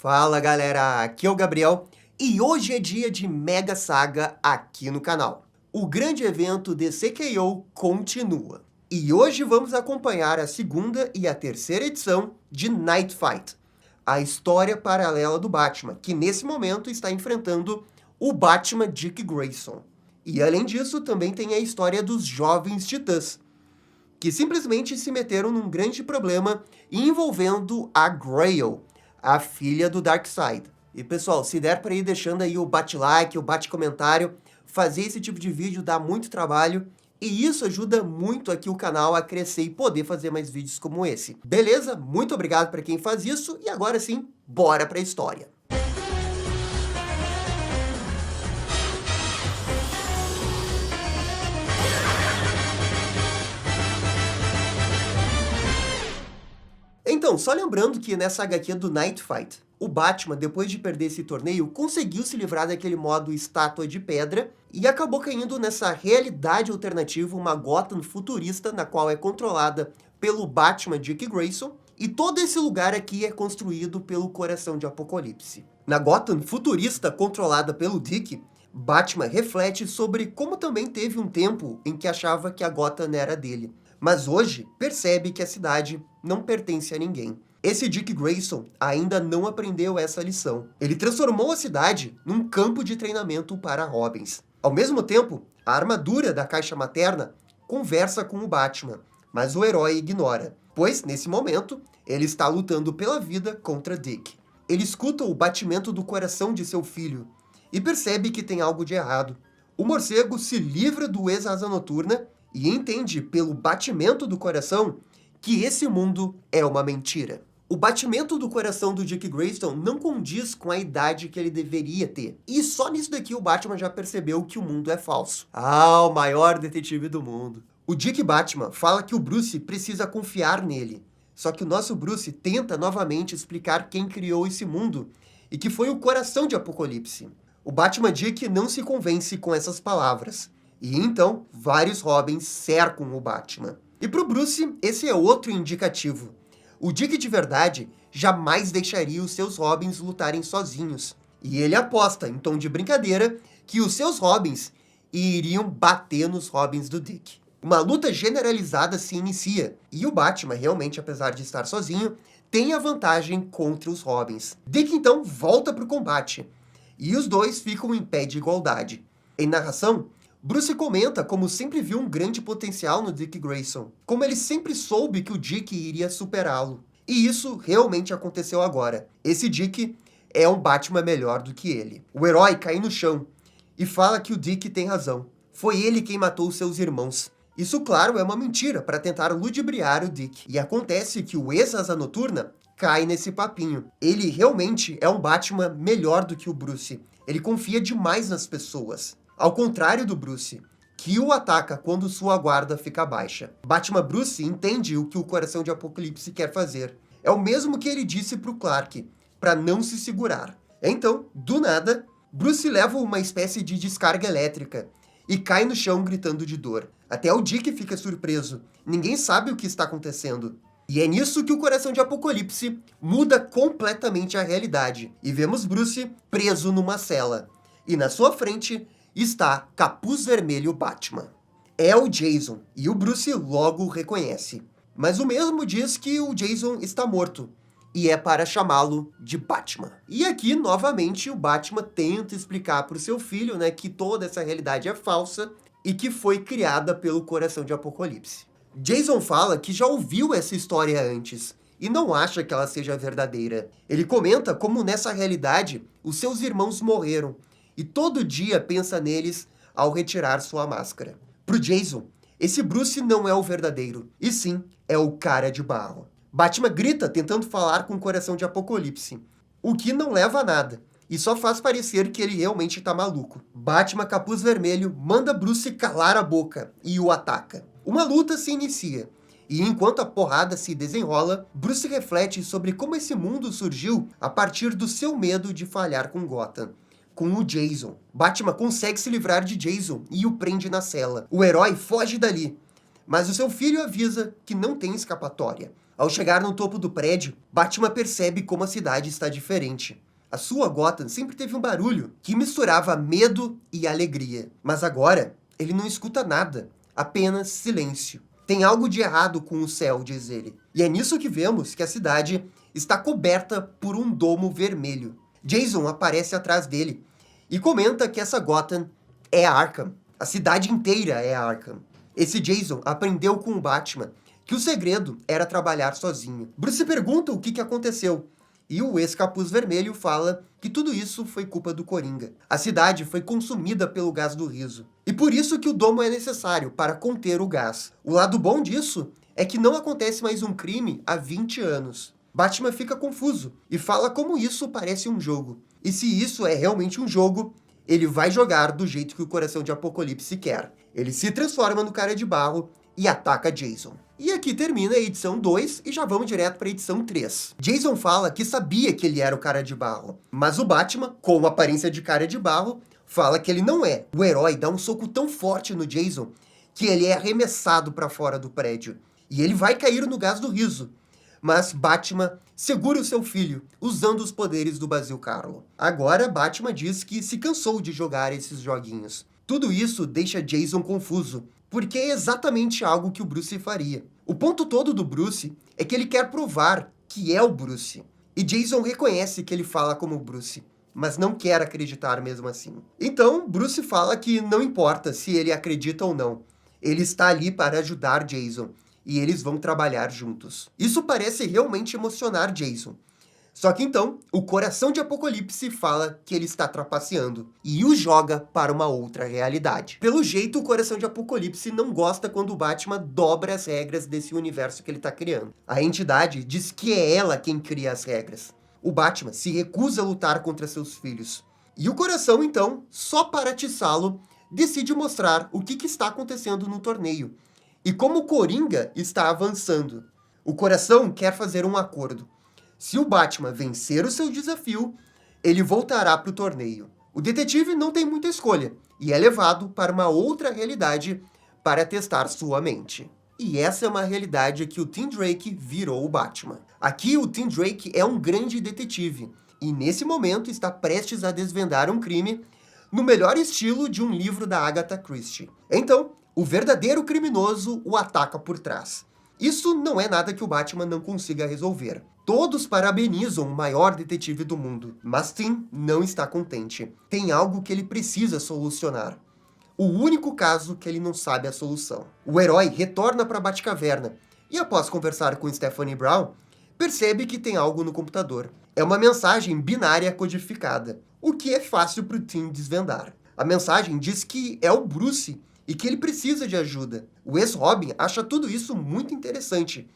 Fala galera, aqui é o Gabriel e hoje é dia de Mega Saga aqui no canal. O grande evento DCKO continua. E hoje vamos acompanhar a segunda e a terceira edição de Night Fight, a história paralela do Batman, que nesse momento está enfrentando o Batman Dick Grayson. E além disso, também tem a história dos Jovens Titãs, que simplesmente se meteram num grande problema envolvendo a Grail, a filha do Darkseid. E pessoal, se der para ir deixando aí o bate-like, o bate-comentário, fazer esse tipo de vídeo dá muito trabalho, e isso ajuda muito aqui o canal a crescer e poder fazer mais vídeos como esse. Beleza? Muito obrigado para quem faz isso, e agora sim, bora para a história. Então, só lembrando que nessa HQ do Night Fight, o Batman, depois de perder esse torneio, conseguiu se livrar daquele modo estátua de pedra e acabou caindo nessa realidade alternativa, uma Gotham futurista, na qual é controlada pelo Batman Dick Grayson, e todo esse lugar aqui é construído pelo Coração de Apocalipse. Na Gotham futurista controlada pelo Dick, Batman reflete sobre como também teve um tempo em que achava que a Gotham era dele, mas hoje percebe que a cidade não pertence a ninguém. Esse Dick Grayson ainda não aprendeu essa lição. Ele transformou a cidade num campo de treinamento para Robins. Ao mesmo tempo, a armadura da Caixa Materna conversa com o Batman, mas o herói ignora, pois, nesse momento, ele está lutando pela vida contra Dick. Ele escuta o batimento do coração de seu filho e percebe que tem algo de errado. O morcego se livra do ex-Asa Noturna e entende pelo batimento do coração que esse mundo é uma mentira. O batimento do coração do Dick Grayson não condiz com a idade que ele deveria ter. E só nisso daqui o Batman já percebeu que o mundo é falso. Ah, o maior detetive do mundo. O Dick Batman fala que o Bruce precisa confiar nele. Só que o nosso Bruce tenta novamente explicar quem criou esse mundo e que foi o Coração de Apocalipse. O Batman Dick não se convence com essas palavras. E então, vários Robins cercam o Batman. E para o Bruce, esse é outro indicativo. O Dick de verdade jamais deixaria os seus Robins lutarem sozinhos. E ele aposta, em tom de brincadeira, que os seus Robins iriam bater nos Robins do Dick. Uma luta generalizada se inicia, e o Batman, realmente, apesar de estar sozinho, tem a vantagem contra os Robins. Dick então volta para o combate, e os dois ficam em pé de igualdade. Em narração, Bruce comenta como sempre viu um grande potencial no Dick Grayson, como ele sempre soube que o Dick iria superá-lo. E isso realmente aconteceu agora. Esse Dick é um Batman melhor do que ele. O herói cai no chão e fala que o Dick tem razão. Foi ele quem matou seus irmãos. Isso, claro, é uma mentira para tentar ludibriar o Dick. E acontece que o ex-Asa Noturna cai nesse papinho. Ele realmente é um Batman melhor do que o Bruce. Ele confia demais nas pessoas. Ao contrário do Bruce, que o ataca quando sua guarda fica baixa. Batman Bruce entende o que o Coração de Apocalipse quer fazer. É o mesmo que ele disse para o Clark, para não se segurar. Então, do nada, Bruce leva uma espécie de descarga elétrica e cai no chão gritando de dor. Até o Dick fica surpreso. Ninguém sabe o que está acontecendo. E é nisso que o Coração de Apocalipse muda completamente a realidade. E vemos Bruce preso numa cela. E na sua frente está Capuz Vermelho Batman. É o Jason, e o Bruce logo o reconhece. Mas o mesmo diz que o Jason está morto, e é para chamá-lo de Batman. E aqui, novamente, o Batman tenta explicar para o seu filho, que toda essa realidade é falsa e que foi criada pelo Coração de Apocalipse. Jason fala que já ouviu essa história antes, e não acha que ela seja verdadeira. Ele comenta como nessa realidade os seus irmãos morreram, e todo dia pensa neles ao retirar sua máscara. Pro Jason, esse Bruce não é o verdadeiro, e sim, é o cara de barro. Batman grita tentando falar com o Coração de Apocalipse, o que não leva a nada, e só faz parecer que ele realmente tá maluco. Batman Capuz Vermelho manda Bruce calar a boca e o ataca. Uma luta se inicia, e enquanto a porrada se desenrola, Bruce reflete sobre como esse mundo surgiu a partir do seu medo de falhar com Gotham. Com o Jason. Batman consegue se livrar de Jason e o prende na cela. O herói foge dali, mas o seu filho avisa que não tem escapatória. Ao chegar no topo do prédio, Batman percebe como a cidade está diferente. A sua Gotham sempre teve um barulho que misturava medo e alegria. Mas agora, ele não escuta nada, apenas silêncio. Tem algo de errado com o céu, diz ele. E é nisso que vemos que a cidade está coberta por um domo vermelho. Jason aparece atrás dele e comenta que essa Gotham é Arkham. A cidade inteira é Arkham. Esse Jason aprendeu com o Batman que o segredo era trabalhar sozinho. Bruce pergunta o que aconteceu. E o ex-capuz vermelho fala que tudo isso foi culpa do Coringa. A cidade foi consumida pelo gás do riso. E por isso que o domo é necessário, para conter o gás. O lado bom disso é que não acontece mais um crime há 20 anos. Batman fica confuso e fala como isso parece um jogo. E se isso é realmente um jogo, ele vai jogar do jeito que o Coração de Apocalipse quer. Ele se transforma no Cara de Barro e ataca Jason. E aqui termina a edição 2 e já vamos direto para a edição 3. Jason fala que sabia que ele era o Cara de Barro, mas o Batman, com a aparência de Cara de Barro, fala que ele não é. O herói dá um soco tão forte no Jason que ele é arremessado para fora do prédio. E ele vai cair no gás do riso. Mas Batman segura o seu filho, usando os poderes do Basil Karlo. Agora, Batman diz que se cansou de jogar esses joguinhos. Tudo isso deixa Jason confuso, porque é exatamente algo que o Bruce faria. O ponto todo do Bruce é que ele quer provar que é o Bruce. E Jason reconhece que ele fala como o Bruce, mas não quer acreditar mesmo assim. Então, Bruce fala que não importa se ele acredita ou não. Ele está ali para ajudar Jason, e eles vão trabalhar juntos. Isso parece realmente emocionar Jason. Só que então, o Coração de Apocalipse fala que ele está trapaceando e o joga para uma outra realidade. Pelo jeito, o Coração de Apocalipse não gosta quando o Batman dobra as regras desse universo que ele está criando. A entidade diz que é ela quem cria as regras. O Batman se recusa a lutar contra seus filhos. E o Coração, então, só para atiçá-lo, decide mostrar o que está acontecendo no torneio e como o Coringa está avançando. O Coração quer fazer um acordo. Se o Batman vencer o seu desafio, ele voltará para o torneio. O detetive não tem muita escolha e é levado para uma outra realidade para testar sua mente. E essa é uma realidade que o Tim Drake virou o Batman. Aqui o Tim Drake é um grande detetive e nesse momento está prestes a desvendar um crime no melhor estilo de um livro da Agatha Christie. Então, o verdadeiro criminoso o ataca por trás. Isso não é nada que o Batman não consiga resolver. Todos parabenizam o maior detetive do mundo, mas Tim não está contente. Tem algo que ele precisa solucionar. O único caso que ele não sabe a solução. O herói retorna para a Batcaverna e, após conversar com Stephanie Brown, percebe que tem algo no computador. É uma mensagem binária codificada, o que é fácil para o Tim desvendar. A mensagem diz que é o Bruce e que ele precisa de ajuda. O ex-Robin acha tudo isso muito interessante.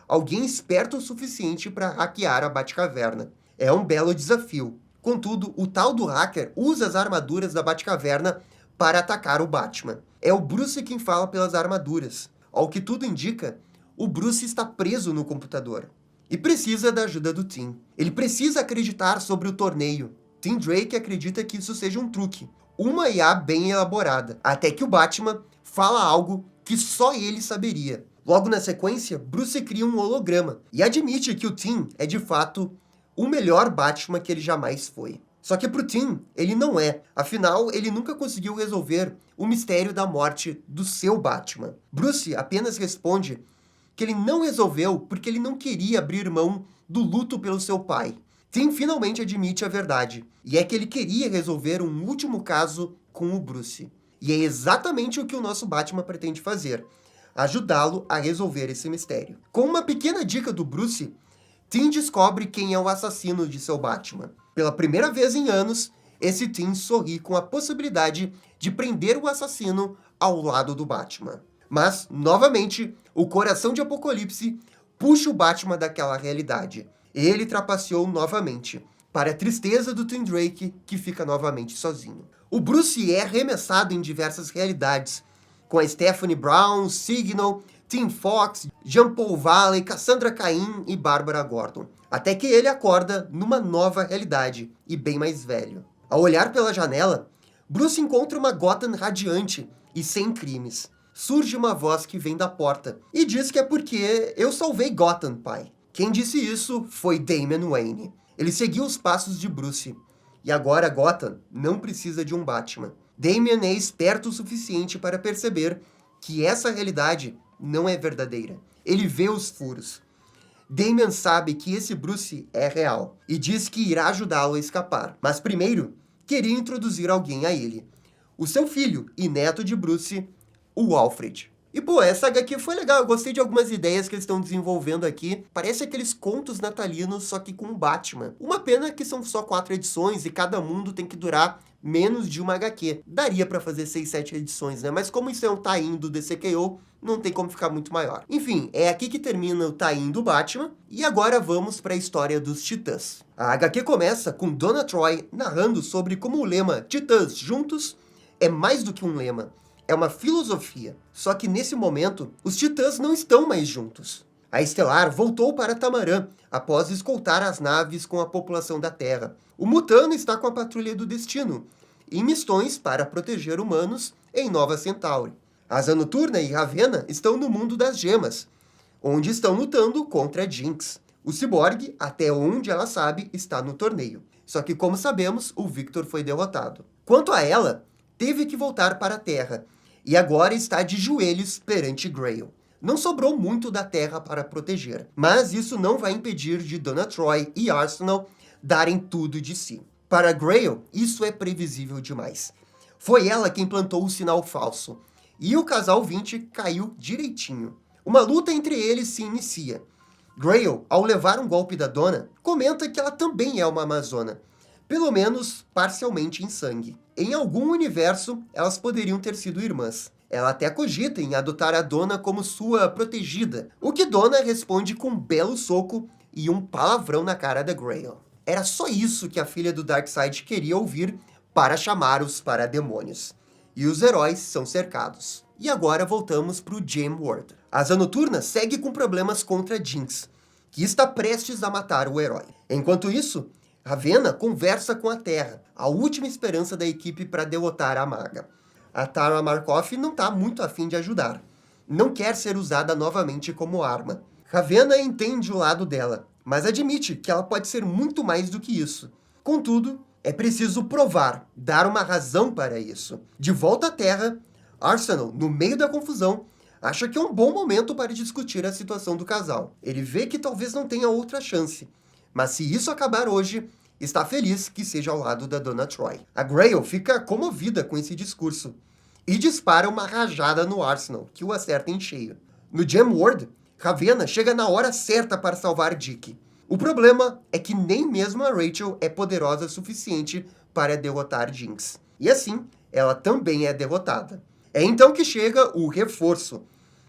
Alguém esperto o suficiente para hackear a Batcaverna. É um belo desafio. Contudo, o tal do hacker usa as armaduras da Batcaverna para atacar o Batman. É o Bruce quem fala pelas armaduras. Ao que tudo indica, o Bruce está preso no computador. E precisa da ajuda do Tim. Ele precisa acreditar sobre o torneio. Tim Drake acredita que isso seja um truque. Uma IA bem elaborada. Até que o Batman fala algo que só ele saberia. Logo na sequência, Bruce cria um holograma e admite que o Tim é de fato o melhor Batman que ele jamais foi. Só que pro Tim, ele não é. Afinal, ele nunca conseguiu resolver o mistério da morte do seu Batman. Bruce apenas responde que ele não resolveu porque ele não queria abrir mão do luto pelo seu pai. Tim finalmente admite a verdade, e é que ele queria resolver um último caso com o Bruce. E é exatamente o que o nosso Batman pretende fazer, ajudá-lo a resolver esse mistério. Com uma pequena dica do Bruce, Tim descobre quem é o assassino de seu Batman. Pela primeira vez em anos, esse Tim sorri com a possibilidade de prender o assassino ao lado do Batman. Mas, novamente, o Coração de Apocalipse puxa o Batman daquela realidade. Ele trapaceou novamente, para a tristeza do Tim Drake, que fica novamente sozinho. O Bruce é arremessado em diversas realidades, com a Stephanie Brown, Signal, Tim Fox, Jean Paul Valley, Cassandra Cain e Bárbara Gordon. Até que ele acorda numa nova realidade, e bem mais velho. Ao olhar pela janela, Bruce encontra uma Gotham radiante e sem crimes. surge uma voz que vem da porta e diz que é porque eu salvei Gotham, pai. Quem disse isso foi Damian Wayne. Ele seguiu os passos de Bruce. E agora Gotham não precisa de um Batman. Damian é esperto o suficiente para perceber que essa realidade não é verdadeira. Ele vê os furos. Damian sabe que esse Bruce é real e diz que irá ajudá-lo a escapar. Mas primeiro, queria introduzir alguém a ele. O seu filho e neto de Bruce, o Alfred. E pô, essa HQ foi legal, eu gostei de algumas ideias que eles estão desenvolvendo aqui. Parece aqueles contos natalinos, só que com o Batman. Uma pena que são só 4 edições e cada mundo tem que durar menos de uma HQ. Daria pra fazer 6, 7 edições, né? Mas como isso é um tie-in do DCKO, não tem como ficar muito maior. Enfim, é aqui que termina o tie-in do Batman. E agora vamos para a história dos Titãs. A HQ começa com Donna Troy narrando sobre como o lema Titãs juntos é mais do que um lema. É uma filosofia. Só que nesse momento, os Titãs não estão mais juntos. A Estelar voltou para Tamarã, após escoltar as naves com a população da Terra. O Mutano está com a Patrulha do Destino, em missões para proteger humanos em Nova Centauri. Asa Noturna e Ravena estão no mundo das gemas, onde estão lutando contra a Jinx. O Cyborg, até onde ela sabe, está no torneio. Só que, como sabemos, o Victor foi derrotado. Quanto a ela, teve que voltar para a Terra, e agora está de joelhos perante Grail. Não sobrou muito da Terra para proteger, mas isso não vai impedir de Donna Troy e Arsenal darem tudo de si. Para Grail, isso é previsível demais. Foi ela quem plantou o sinal falso, e o casal 20 caiu direitinho. Uma luta entre eles se inicia. Grail, ao levar um golpe da Donna, comenta que ela também é uma amazona, pelo menos parcialmente em sangue. Em algum universo, elas poderiam ter sido irmãs. Ela até cogita em adotar a Donna como sua protegida, o que Donna responde com um belo soco e um palavrão na cara da Grail. Era só isso que a filha do Darkseid queria ouvir para chamar os parademônios. E os heróis são cercados. E agora voltamos para o Gem World. Asa Noturna segue com problemas contra Jinx, que está prestes a matar o herói. Enquanto isso, Ravena conversa com a Terra, a última esperança da equipe para derrotar a maga. A Tara Markov não está muito afim de ajudar. Não quer ser usada novamente como arma. Ravena entende o lado dela, mas admite que ela pode ser muito mais do que isso. Contudo, é preciso provar, dar uma razão para isso. De volta à Terra, Arsenal, no meio da confusão, acha que é um bom momento para discutir a situação do casal. Ele vê que talvez não tenha outra chance. Mas se isso acabar hoje, está feliz que seja ao lado da Donna Troy. A Grail fica comovida com esse discurso e dispara uma rajada no Arsenal, que o acerta em cheio. No Gem World, Ravena chega na hora certa para salvar Dick. O problema é que nem mesmo a Rachel é poderosa o suficiente para derrotar Jinx. E assim, ela também é derrotada. É então que chega o reforço.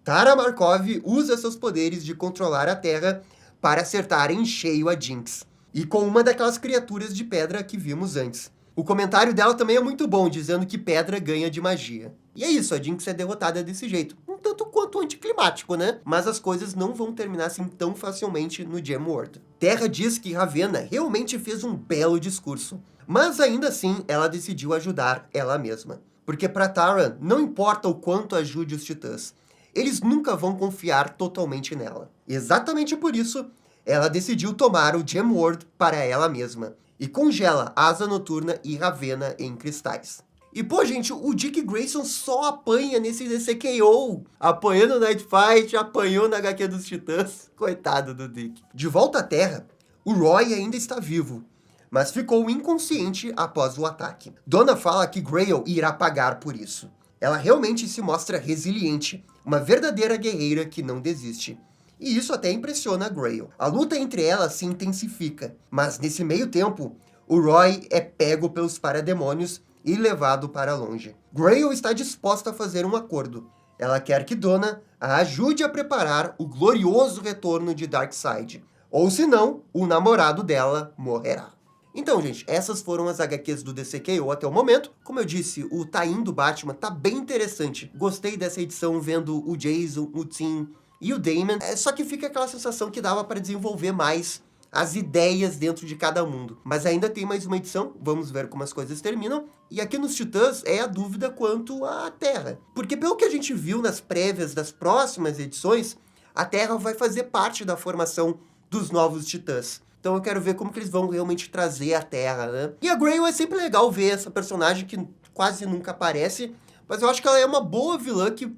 Tara Markov usa seus poderes de controlar a Terra para acertar em cheio a Jinx, e com uma daquelas criaturas de pedra que vimos antes. O comentário dela também é muito bom, dizendo que pedra ganha de magia. E é isso, a Jinx é derrotada desse jeito. Um tanto quanto anticlimático, né? Mas as coisas não vão terminar assim tão facilmente no Gem World. Terra diz que Ravena realmente fez um belo discurso, mas ainda assim ela decidiu ajudar ela mesma. Porque para Tara, não importa o quanto ajude os Titãs, eles nunca vão confiar totalmente nela. Exatamente por isso, ela decidiu tomar o Gem World para ela mesma, e congela Asa Noturna e Ravena em cristais. E pô, gente, o Dick Grayson só apanha nesse DCKO. Apanhou no Night Fight, apanhou na HQ dos Titãs. Coitado do Dick. De volta à Terra, o Roy ainda está vivo, mas ficou inconsciente após o ataque. Donna fala que Grail irá pagar por isso. Ela realmente se mostra resiliente, uma verdadeira guerreira que não desiste. E isso até impressiona a Grail. A luta entre elas se intensifica, mas nesse meio tempo, o Roy é pego pelos parademônios e levado para longe. Grail está disposta a fazer um acordo. Ela quer que Donna a ajude a preparar o glorioso retorno de Darkseid, ou senão, o namorado dela morrerá. Então, gente, essas foram as HQs do DCKO até o momento. Como eu disse, o tie-in do Batman tá bem interessante. Gostei dessa edição vendo o Jason, o Tim e o Damon. Só que fica aquela sensação que dava para desenvolver mais as ideias dentro de cada mundo. Mas ainda tem mais uma edição, vamos ver como as coisas terminam. E aqui nos Titãs é a dúvida quanto à Terra. Porque pelo que a gente viu nas prévias das próximas edições, a Terra vai fazer parte da formação dos novos Titãs. Então eu quero ver como que eles vão realmente trazer a Terra, né? E a Grail é sempre legal ver essa personagem que quase nunca aparece, mas eu acho que ela é uma boa vilã que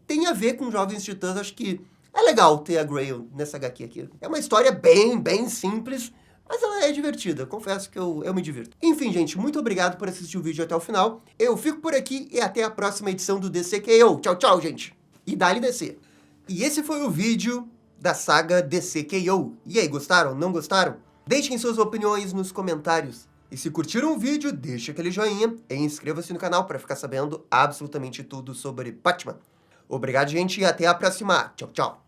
tem a ver com Jovens Titãs. Acho que é legal ter a Grail nessa HQ aqui. É uma história bem simples, mas ela é divertida. Confesso que eu me divirto. Enfim, gente, muito obrigado por assistir o vídeo até o final. Eu fico por aqui e até a próxima edição do DCKO. Tchau, tchau, gente. E dá-lhe DC. E esse foi o vídeo da saga DCKO. E aí, gostaram? Não gostaram? Deixem suas opiniões nos comentários. E se curtiram o vídeo, deixe aquele joinha e inscreva-se no canal para ficar sabendo absolutamente tudo sobre Batman. Obrigado, gente, e até a próxima. Tchau, tchau.